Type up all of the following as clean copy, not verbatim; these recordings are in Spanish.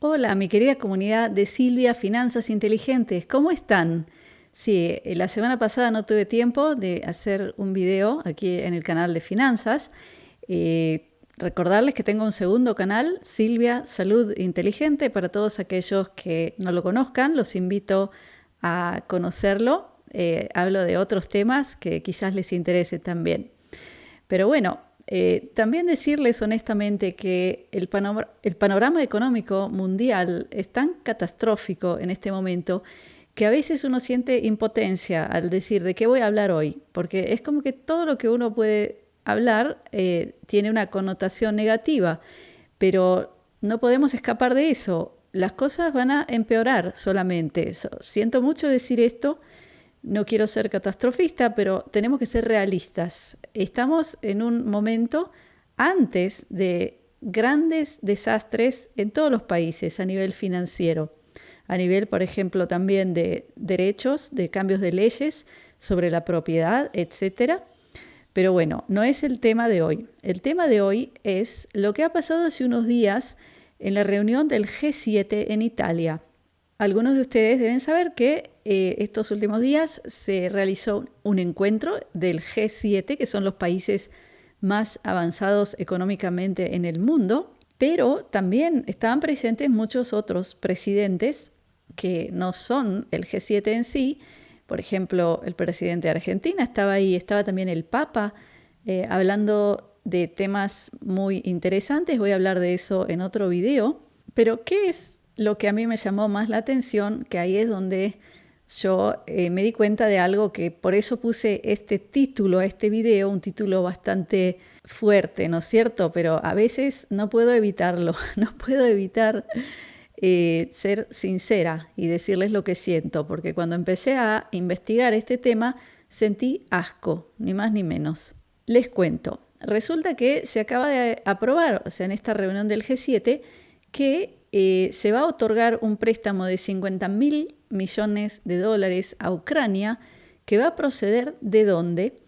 Hola, mi querida comunidad de Silvia Finanzas Inteligentes, ¿cómo están? Sí, la semana pasada no tuve tiempo de hacer un video aquí en el canal de Finanzas. Recordarles que tengo un segundo canal, Silvia Salud Inteligente, para todos aquellos que no lo conozcan, los invito a conocerlo. Hablo de otros temas que quizás les interese también. Pero bueno, también decirles honestamente que el panorama económico mundial es tan catastrófico en este momento que a veces uno siente impotencia al decir de qué voy a hablar hoy, porque es como que todo lo que uno puede hablar tiene una connotación negativa, pero no podemos escapar de eso. Las cosas van a empeorar solamente. Siento mucho decir esto, no quiero ser catastrofista, pero tenemos que ser realistas. Estamos en un momento antes de grandes desastres en todos los países a nivel financiero, a nivel, por ejemplo, también de derechos, de cambios de leyes sobre la propiedad, etcétera. Pero bueno, no es el tema de hoy. El tema de hoy es lo que ha pasado hace unos días en la reunión del G7 en Italia. Algunos de ustedes deben saber que estos últimos días se realizó un encuentro del G7, que son los países más avanzados económicamente en el mundo, pero también estaban presentes muchos otros presidentes que no son el G7 en sí. Por ejemplo, el presidente de Argentina estaba ahí, estaba también el Papa hablando de temas muy interesantes. Voy a hablar de eso en otro video. Pero, ¿qué es lo que a mí me llamó más la atención? Que ahí es donde yo me di cuenta de algo que por eso puse este título a este video, un título bastante fuerte, ¿no es cierto? Pero a veces no puedo evitarlo, no puedo evitar ser sincera y decirles lo que siento, porque cuando empecé a investigar este tema sentí asco, ni más ni menos. Les cuento, resulta que se acaba de aprobar, o sea, en esta reunión del G7, que se va a otorgar un préstamo de 50.000 millones de dólares a Ucrania, que va a proceder ¿de dónde?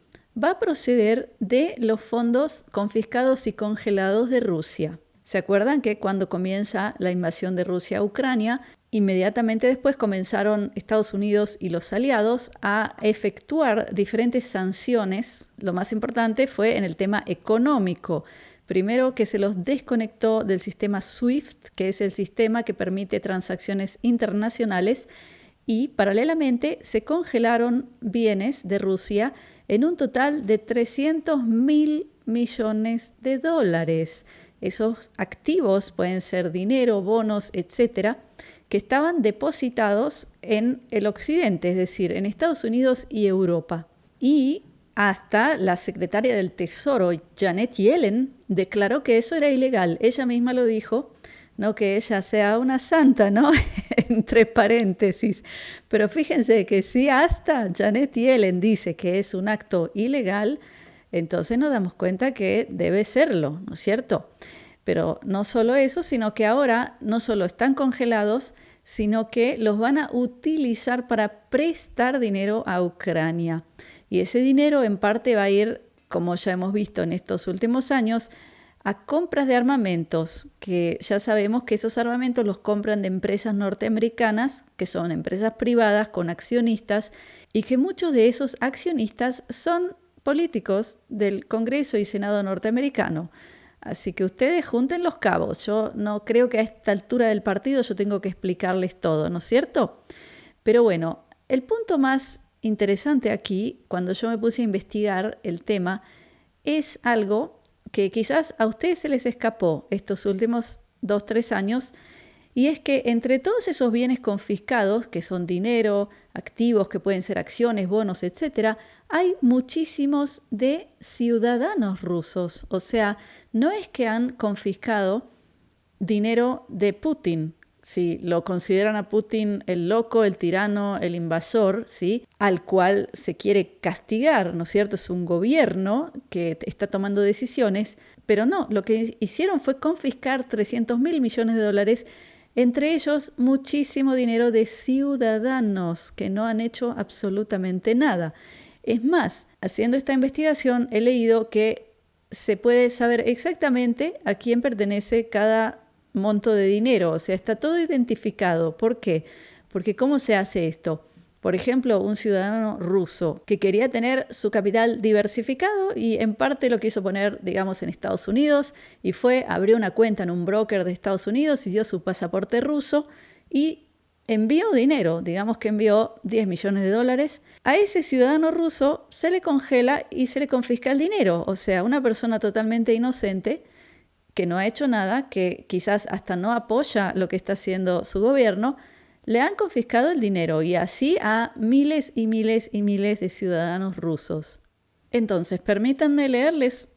Va a proceder de los fondos confiscados y congelados de Rusia. ¿Se acuerdan que cuando comienza la invasión de Rusia a Ucrania, inmediatamente después comenzaron Estados Unidos y los aliados a efectuar diferentes sanciones? Lo más importante fue en el tema económico. Primero, que se los desconectó del sistema SWIFT, que es el sistema que permite transacciones internacionales, y paralelamente se congelaron bienes de Rusia en un total de 300.000 millones de dólares. Esos activos pueden ser dinero, bonos, etcétera, que estaban depositados en el occidente, es decir, en Estados Unidos y Europa. Y hasta la secretaria del Tesoro, Janet Yellen, declaró que eso era ilegal. Ella misma lo dijo, no que ella sea una santa, ¿no? Entre paréntesis. Pero fíjense que si hasta Janet Yellen dice que es un acto ilegal, entonces nos damos cuenta que debe serlo, ¿no es cierto? Pero no solo eso, sino que ahora no solo están congelados, sino que los van a utilizar para prestar dinero a Ucrania. Y ese dinero en parte va a ir, como ya hemos visto en estos últimos años, a compras de armamentos, que ya sabemos que esos armamentos los compran de empresas norteamericanas, que son empresas privadas con accionistas, y que muchos de esos accionistas son políticos del Congreso y Senado norteamericano. Así que ustedes junten los cabos. Yo no creo que a esta altura del partido yo tengo que explicarles todo, ¿no es cierto? Pero bueno, el punto más interesante aquí, cuando yo me puse a investigar el tema, es algo que quizás a ustedes se les escapó estos últimos 2, 3 años, y es que entre todos esos bienes confiscados, que son dinero, activos que pueden ser acciones, bonos, etcétera, hay muchísimos de ciudadanos rusos. O sea, no es que han confiscado dinero de Putin, si lo consideran a Putin el loco, el tirano, el invasor, ¿sí? Al cual se quiere castigar, ¿no es cierto? Es un gobierno que está tomando decisiones, pero no, lo que hicieron fue confiscar 300.000 millones de dólares, entre ellos muchísimo dinero de ciudadanos que no han hecho absolutamente nada. Es más, haciendo esta investigación he leído que se puede saber exactamente a quién pertenece cada monto de dinero, o sea, está todo identificado. ¿Por qué? Porque ¿cómo se hace esto? Por ejemplo, un ciudadano ruso que quería tener su capital diversificado y en parte lo quiso poner, digamos, en Estados Unidos y abrió una cuenta en un broker de Estados Unidos y dio su pasaporte ruso y envió dinero, digamos que envió 10 millones de dólares. A ese ciudadano ruso se le congela y se le confisca el dinero. O sea, una persona totalmente inocente que no ha hecho nada, que quizás hasta no apoya lo que está haciendo su gobierno, le han confiscado el dinero y así a miles y miles y miles de ciudadanos rusos. Entonces, permítanme leerles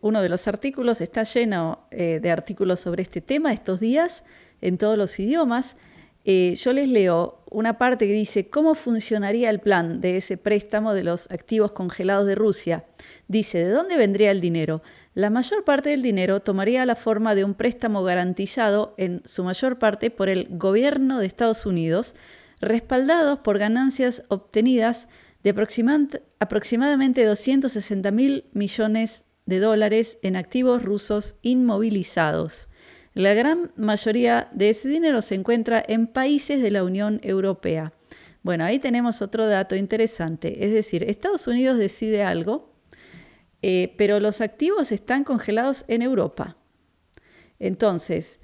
uno de los artículos, está lleno de artículos sobre este tema estos días en todos los idiomas. Yo les leo una parte que dice cómo funcionaría el plan de ese préstamo de los activos congelados de Rusia. Dice, ¿de dónde vendría el dinero? La mayor parte del dinero tomaría la forma de un préstamo garantizado en su mayor parte por el gobierno de Estados Unidos, respaldados por ganancias obtenidas de aproximadamente 260.000 millones de dólares en activos rusos inmovilizados. La gran mayoría de ese dinero se encuentra en países de la Unión Europea. Bueno, ahí tenemos otro dato interesante. Es decir, Estados Unidos decide algo, pero los activos están congelados en Europa. Entonces,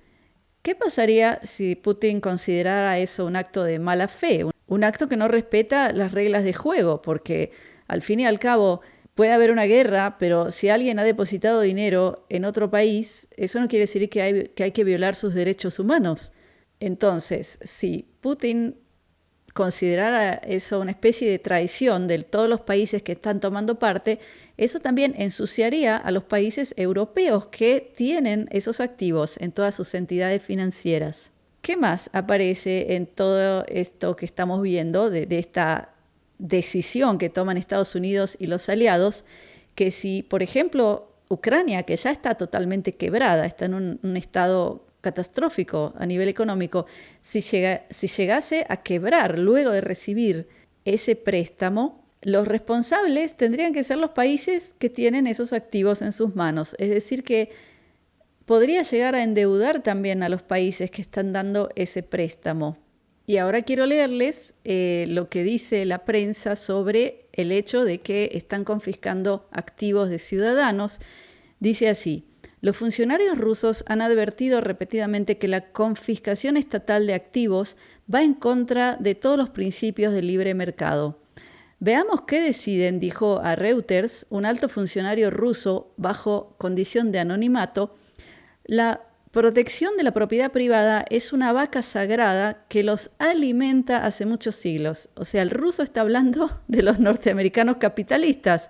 ¿qué pasaría si Putin considerara eso un acto de mala fe? Un acto que no respeta las reglas de juego, porque al fin y al cabo puede haber una guerra, pero si alguien ha depositado dinero en otro país, eso no quiere decir que hay que violar sus derechos humanos. Entonces, si Putin considerara eso una especie de traición de todos los países que están tomando parte, eso también ensuciaría a los países europeos que tienen esos activos en todas sus entidades financieras. ¿Qué más aparece en todo esto que estamos viendo de esta decisión que toman Estados Unidos y los aliados? Que si, por ejemplo, Ucrania, que ya está totalmente quebrada, está en un estado catastrófico a nivel económico, si llegase a quebrar luego de recibir ese préstamo, los responsables tendrían que ser los países que tienen esos activos en sus manos. Es decir, que podría llegar a endeudar también a los países que están dando ese préstamo. Y ahora quiero leerles lo que dice la prensa sobre el hecho de que están confiscando activos de ciudadanos. Dice así: los funcionarios rusos han advertido repetidamente que la confiscación estatal de activos va en contra de todos los principios del libre mercado. Veamos qué deciden, dijo a Reuters un alto funcionario ruso bajo condición de anonimato. La protección de la propiedad privada es una vaca sagrada que los alimenta hace muchos siglos. O sea, el ruso está hablando de los norteamericanos capitalistas,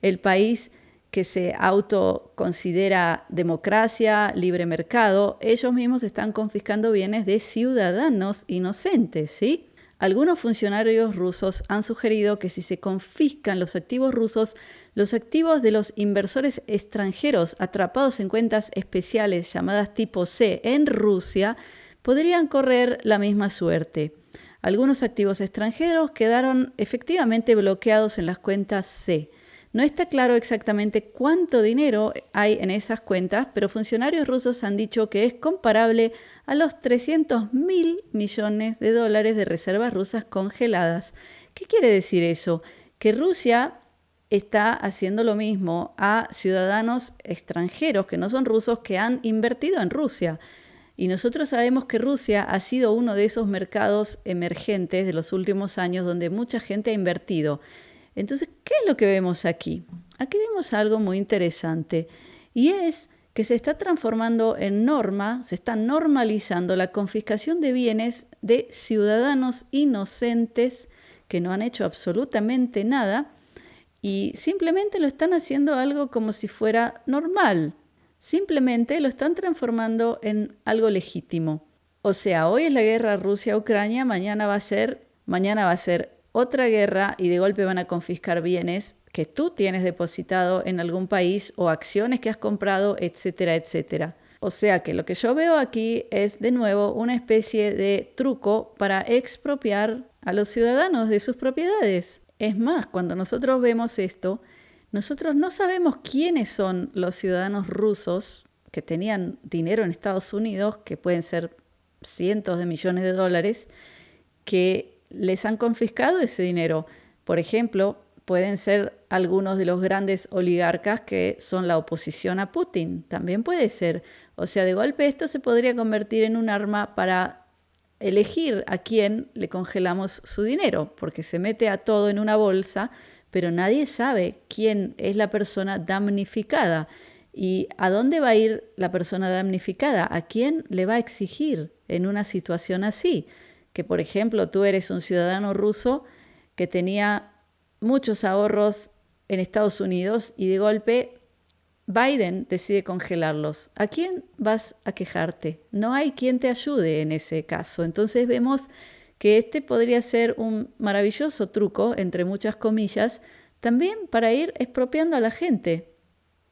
el país que se autoconsidera democracia, libre mercado. Ellos mismos están confiscando bienes de ciudadanos inocentes, ¿sí? Algunos funcionarios rusos han sugerido que si se confiscan los activos rusos, los activos de los inversores extranjeros atrapados en cuentas especiales llamadas tipo C en Rusia podrían correr la misma suerte. Algunos activos extranjeros quedaron efectivamente bloqueados en las cuentas C. No está claro exactamente cuánto dinero hay en esas cuentas, pero funcionarios rusos han dicho que es comparable a los 300.000 millones de dólares de reservas rusas congeladas. ¿Qué quiere decir eso? Que Rusia está haciendo lo mismo a ciudadanos extranjeros que no son rusos que han invertido en Rusia. Y nosotros sabemos que Rusia ha sido uno de esos mercados emergentes de los últimos años donde mucha gente ha invertido. Entonces, ¿qué es lo que vemos aquí? Aquí vemos algo muy interesante y es que se está transformando en norma, se está normalizando la confiscación de bienes de ciudadanos inocentes que no han hecho absolutamente nada y simplemente lo están haciendo algo como si fuera normal. Simplemente lo están transformando en algo legítimo. O sea, hoy es la guerra Rusia-Ucrania, mañana va a ser otra guerra y de golpe van a confiscar bienes que tú tienes depositado en algún país o acciones que has comprado, etcétera, etcétera. O sea que lo que yo veo aquí es de nuevo una especie de truco para expropiar a los ciudadanos de sus propiedades. Es más, cuando nosotros vemos esto, nosotros no sabemos quiénes son los ciudadanos rusos que tenían dinero en Estados Unidos, que pueden ser cientos de millones de dólares, que les han confiscado ese dinero. Por ejemplo, pueden ser algunos de los grandes oligarcas que son la oposición a Putin. También puede ser. O sea, de golpe esto se podría convertir en un arma para elegir a quién le congelamos su dinero, porque se mete a todo en una bolsa, pero nadie sabe quién es la persona damnificada y a dónde va a ir la persona damnificada, a quién le va a exigir en una situación así. Que, por ejemplo, tú eres un ciudadano ruso que tenía muchos ahorros en Estados Unidos y de golpe Biden decide congelarlos. ¿A quién vas a quejarte? No hay quien te ayude en ese caso. Entonces vemos que este podría ser un maravilloso truco, entre muchas comillas, también para ir expropiando a la gente.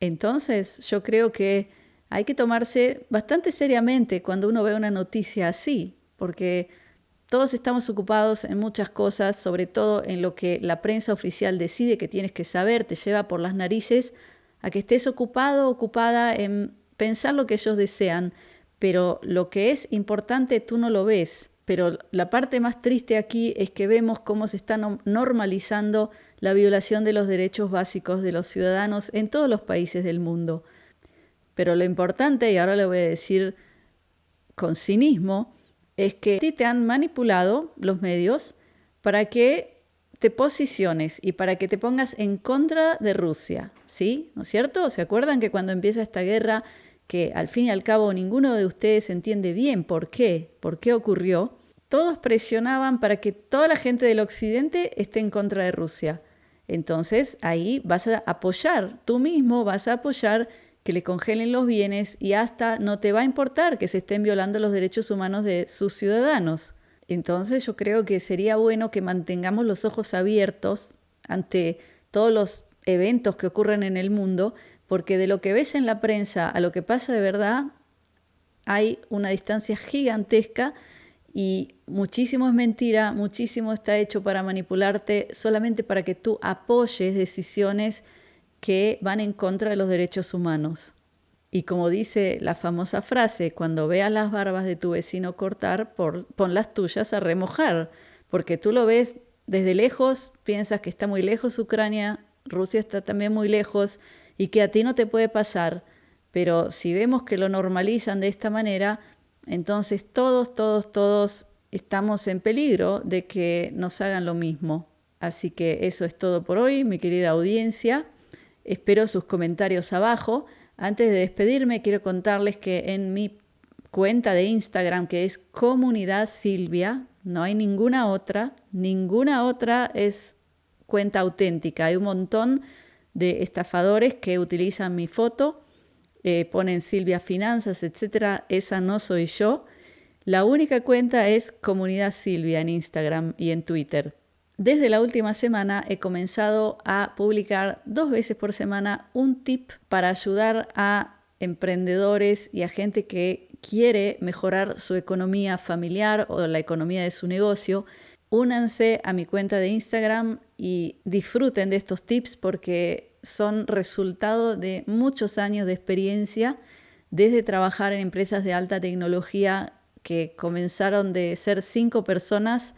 Entonces yo creo que hay que tomarse bastante seriamente cuando uno ve una noticia así, porque todos estamos ocupados en muchas cosas, sobre todo en lo que la prensa oficial decide que tienes que saber, te lleva por las narices a que estés ocupado, ocupada en pensar lo que ellos desean, pero lo que es importante tú no lo ves. Pero la parte más triste aquí es que vemos cómo se está normalizando la violación de los derechos básicos de los ciudadanos en todos los países del mundo. Pero lo importante, y ahora lo voy a decir con cinismo, es que te han manipulado los medios para que te posiciones y para que te pongas en contra de Rusia, ¿sí? ¿No es cierto? ¿Se acuerdan que cuando empieza esta guerra, que al fin y al cabo ninguno de ustedes entiende bien por qué ocurrió? Todos presionaban para que toda la gente del occidente esté en contra de Rusia. Entonces ahí vas a apoyar, tú mismo vas a apoyar que le congelen los bienes y hasta no te va a importar que se estén violando los derechos humanos de sus ciudadanos. Entonces yo creo que sería bueno que mantengamos los ojos abiertos ante todos los eventos que ocurren en el mundo, porque de lo que ves en la prensa a lo que pasa de verdad hay una distancia gigantesca y muchísimo es mentira, muchísimo está hecho para manipularte solamente para que tú apoyes decisiones que van en contra de los derechos humanos. Y como dice la famosa frase, cuando veas las barbas de tu vecino cortar, pon las tuyas a remojar, porque tú lo ves desde lejos, piensas que está muy lejos Ucrania, Rusia está también muy lejos y que a ti no te puede pasar, pero si vemos que lo normalizan de esta manera, entonces todos estamos en peligro de que nos hagan lo mismo. Así que eso es todo por hoy, mi querida audiencia. Espero sus comentarios abajo. Antes de despedirme, quiero contarles que en mi cuenta de Instagram, que es Comunidad Silvia, no hay ninguna otra es cuenta auténtica. Hay un montón de estafadores que utilizan mi foto, ponen Silvia Finanzas, etcétera. Esa no soy yo. La única cuenta es Comunidad Silvia en Instagram y en Twitter. Desde la última semana he comenzado a publicar 2 veces por semana un tip para ayudar a emprendedores y a gente que quiere mejorar su economía familiar o la economía de su negocio. Únanse a mi cuenta de Instagram y disfruten de estos tips porque son resultado de muchos años de experiencia desde trabajar en empresas de alta tecnología que comenzaron de ser 5 personas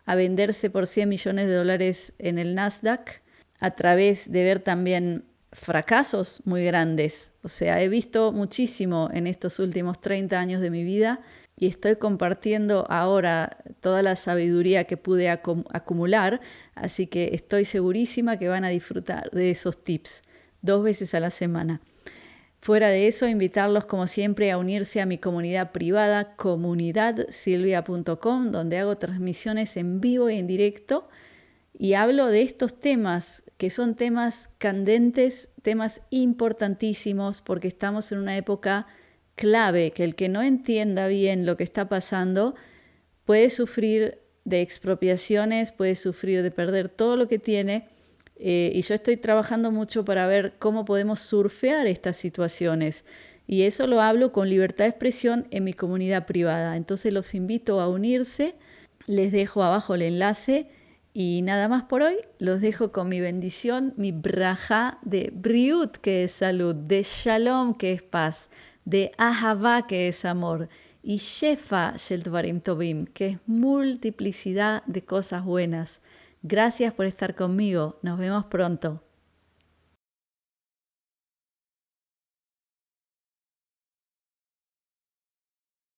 a venderse por $100 millones en el Nasdaq, a través de ver también fracasos muy grandes. O sea, he visto muchísimo en estos últimos 30 años de mi vida y estoy compartiendo ahora toda la sabiduría que pude acumular, así que estoy segurísima que van a disfrutar de esos tips 2 veces a la semana. Fuera de eso, invitarlos como siempre a unirse a mi comunidad privada, comunidadsilvia.com, donde hago transmisiones en vivo y en directo y hablo de estos temas, que son temas candentes, temas importantísimos, porque estamos en una época clave, que el que no entienda bien lo que está pasando puede sufrir de expropiaciones, puede sufrir de perder todo lo que tiene. Y yo estoy trabajando mucho para ver cómo podemos surfear estas situaciones. Y eso lo hablo con libertad de expresión en mi comunidad privada. Entonces los invito a unirse. Les dejo abajo el enlace. Y nada más por hoy. Los dejo con mi bendición, mi brajá de briut, que es salud, de shalom, que es paz, de Ahavá, que es amor, y Shefa Shel Dvarim Tovim, que es multiplicidad de cosas buenas. Gracias por estar conmigo. Nos vemos pronto.